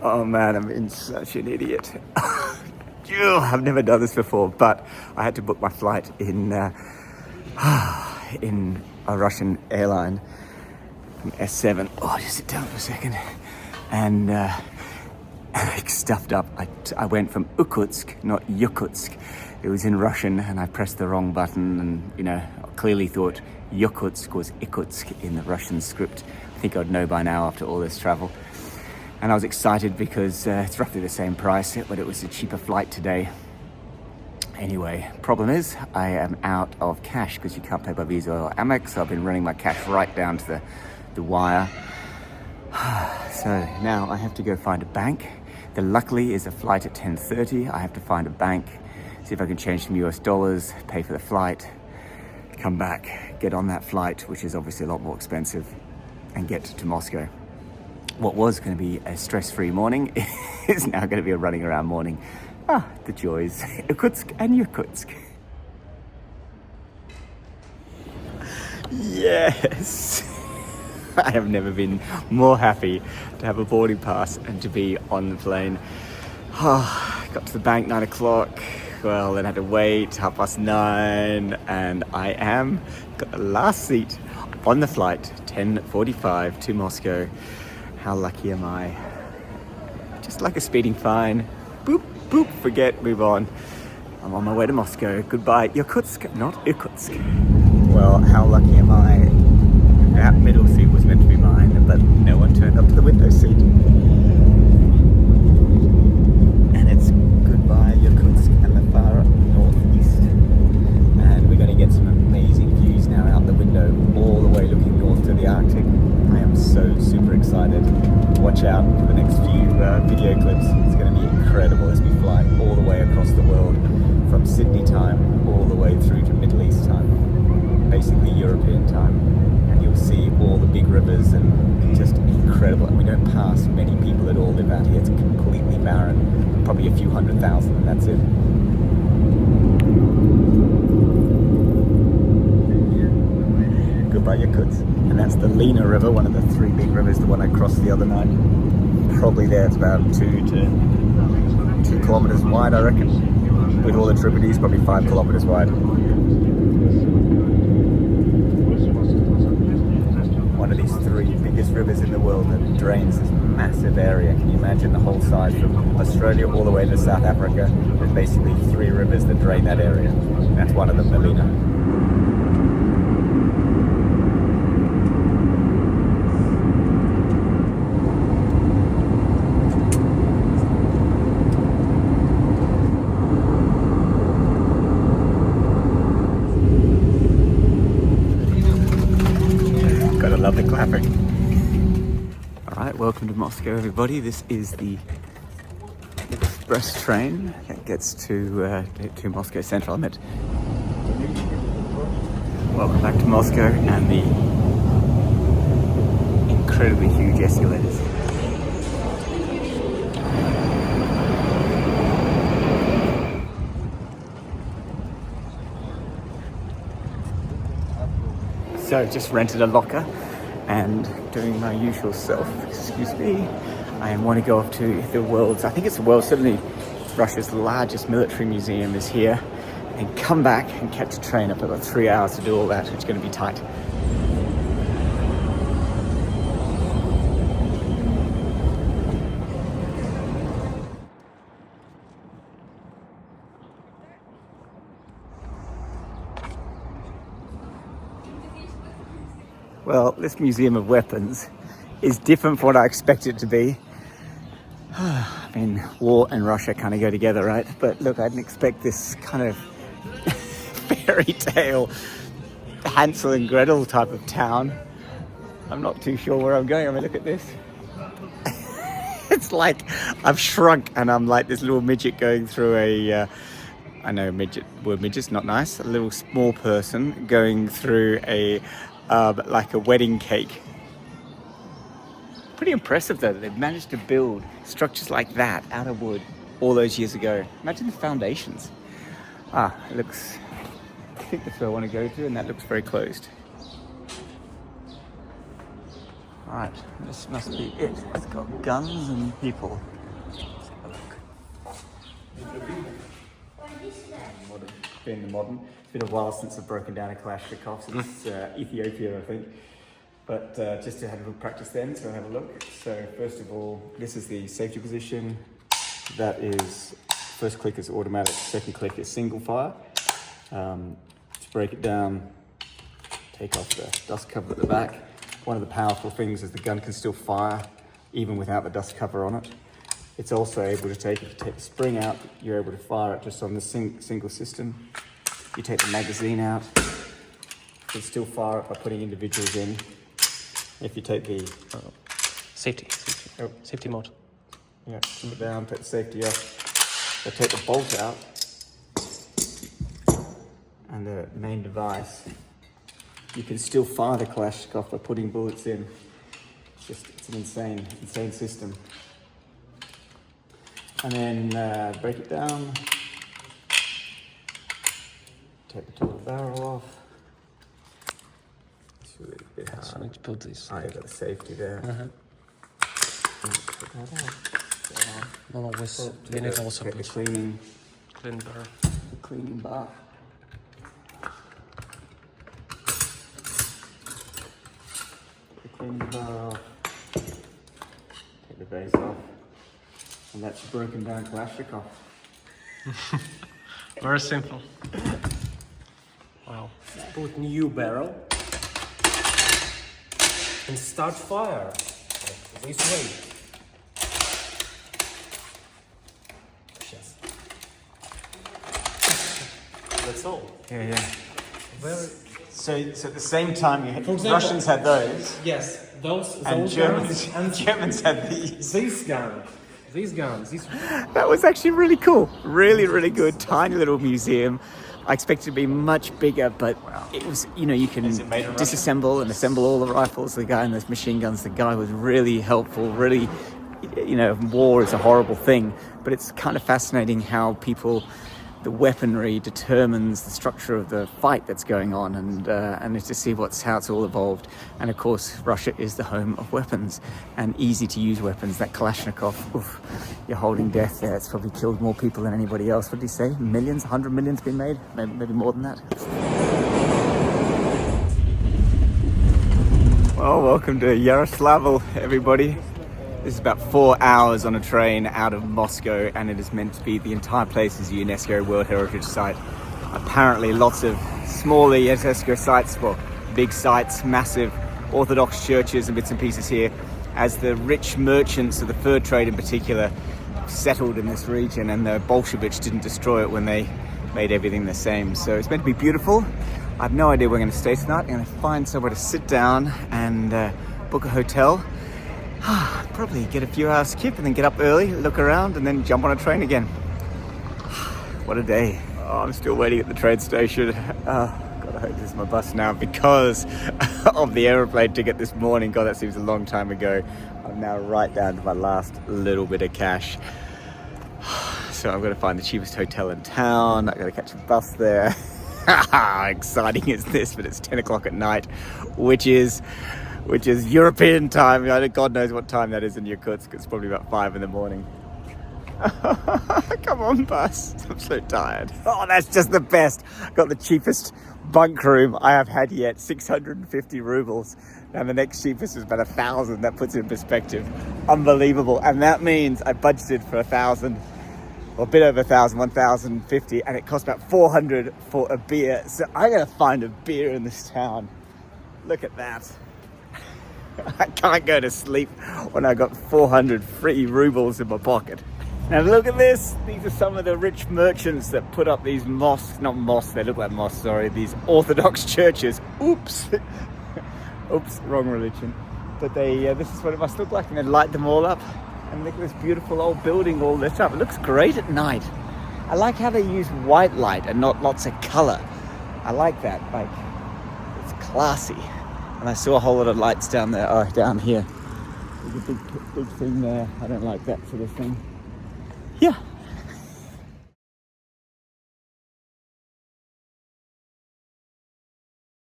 Oh man, I'm being such an idiot. I've never done this before, but I had to book my flight in a Russian airline from S7. Oh, just sit down for a second. And I stuffed up. I went from Yakutsk, not Yakutsk. It was in Russian, and I pressed the wrong button, and I clearly thought Yakutsk was Irkutsk in the Russian script. I think I'd know by now after all this travel. And I was excited because it's roughly the same price, but it was a cheaper flight today. Anyway, problem is I am out of cash because you can't pay by Visa or Amex. So I've been running my cash right down to the wire. So now I have to go find a bank. There luckily is a flight at 10:30. I have to find a bank, see if I can change some US dollars, pay for the flight, come back, get on that flight, which is obviously a lot more expensive, and get to Moscow. What was going to be a stress-free morning is now going to be a running around morning. The joys. Irkutsk and Yakutsk. Yes! I have never been more happy to have a boarding pass and to be on the plane. Got to the bank 9 o'clock. Well, then I had to wait 9:30, and I got the last seat on the flight, 10:45 to Moscow. How lucky am I? Just like a speeding fine. Boop, boop, forget, move on. I'm on my way to Moscow. Goodbye, Yakutsk, not Irkutsk. Well, how lucky am I? That middle seat was meant to be mine, but no one turned up to the window seat. And it's goodbye, Yakutsk and the far northeast. And we're going to get some amazing views now out the window, all the way looking north to the Arctic. I am so super excited. Watch out for the next few video clips. It's going to be incredible as we fly all the way across the world, from Sydney time all the way through to Middle East time, basically European time. And you'll see all the big rivers and just incredible. And we don't pass many people at all live out here. It's completely barren. Probably a few 100,000, and that's it. Goodbye, Yakutsk. And that's the Lena River, one of the 3 big rivers, the one I crossed the other night. Probably there, it's about 2 kilometers wide, I reckon. With all the tributaries, probably 5 kilometers wide. One of these 3 biggest rivers in the world that drains this massive area. Can you imagine the whole size from Australia all the way to South Africa? There's basically 3 rivers that drain that area. That's one of them, the Lena. Love the clapping. Alright, welcome to Moscow, everybody. This is the express train that gets to Moscow Central. Welcome back to Moscow and the incredibly huge escalators. So just rented a locker and doing my usual self. Excuse me. I want to go off to the world's, I think it's the world's, certainly Russia's largest military museum is here, and come back and catch a train. I've got 3 hours to do all that, which is going to be tight. Well, this Museum of Weapons is different from what I expected it to be. I mean, war and Russia kind of go together, right? But look, I didn't expect this kind of fairy tale Hansel and Gretel type of town. I'm not too sure where I'm going. I mean, look at this. It's like I've shrunk and I'm like this little midget going through I know word midget's not nice. A little small person going through like a wedding cake. Pretty impressive though that they've managed to build structures like that out of wood all those years ago. Imagine the foundations. It looks, I think that's where I want to go to, and that looks very closed. Right, this must be it. It's got guns and people. Let's have a look. Modern. It's been a while since I've broken down a Kalashnikov, since Ethiopia, I think. But just to have a little practice then, so I'll have a look. So first of all, this is the safety position. That is, first click is automatic, second click is single fire. To break it down, take off the dust cover at the back. One of the powerful things is the gun can still fire even without the dust cover on it. It's also able to take, if you take the spring out, you're able to fire it just on the single system. You take the magazine out, you can still fire it by putting individuals in. If you take the safety mode. Yeah, put it down, take the safety off. So take the bolt out and the main device. You can still fire the Kalashnikov by putting bullets in. It's an insane system. And then break it down. Take the top of the barrel off. It's really a bit hard. So I need to put this. Got the safety there. Put that out. No, we need also the clean bar. The cleaning bar. The cleaning bar off. Take the base off. And that's a broken down Kalashnikov. Very simple. Wow. Put new barrel and start fire like this way. Yes. That's all. Yeah. Very. So at the same time, For example, Russians had those, Yes, those and guns and Germans had these. this gun. That was actually really cool. Really good. Tiny little museum. I expected it to be much bigger, but it was, you can disassemble and assemble all the rifles. The guy and those machine guns, the guy was really helpful, really, war is a horrible thing, but it's kind of fascinating how the weaponry determines the structure of the fight that's going on, and to see how it's all evolved. And of course, Russia is the home of weapons and easy to use weapons. That Kalashnikov, you're holding death there. It's probably killed more people than anybody else. What did he say? Millions, 100 million's been made? Maybe more than that. Well, welcome to Yaroslavl, everybody. This is about 4 hours on a train out of Moscow, and it is meant to be, the entire place is a UNESCO World Heritage Site. Apparently lots of smaller UNESCO sites, well, big sites, massive Orthodox churches and bits and pieces here, as the rich merchants of the fur trade in particular settled in this region, and the Bolsheviks didn't destroy it when they made everything the same. So it's meant to be beautiful. I have no idea where we're going to stay tonight. I'm going to find somewhere to sit down and book a hotel. Probably get a few hours skip and then get up early, look around, and then jump on a train again. What a day. I'm still waiting at the train station. God, I hope this is my bus now because of the aeroplane ticket this morning. God, that seems a long time ago. I'm now right down to my last little bit of cash. So I'm going to find the cheapest hotel in town. I'm going to catch a bus there. How exciting is this? But it's 10 o'clock at night, which is European time. God knows what time that is in Yakutsk. It's probably about 5 in the morning. Come on, bus. I'm so tired. Oh, that's just the best. Got the cheapest bunk room I have had yet, 650 rubles. Now the next cheapest is about 1,000. That puts it in perspective. Unbelievable. And that means I budgeted for 1,000, or a bit over 1,000, 1,050, and it cost about 400 for a beer. So I'm gonna find a beer in this town. Look at that. I can't go to sleep when I got 400 free rubles in my pocket. Now look at this. These are some of the rich merchants that put up these mosques, not mosques, they look like mosques, sorry, these Orthodox churches. Oops. Oops, wrong religion. But this is what it must look like, and they light them all up. And look at this beautiful old building all lit up. It looks great at night. I like how they use white light and not lots of color. I like that, it's classy. And I saw a whole lot of lights down there, down here. There's a big thing there. I don't like that sort of thing. Yeah,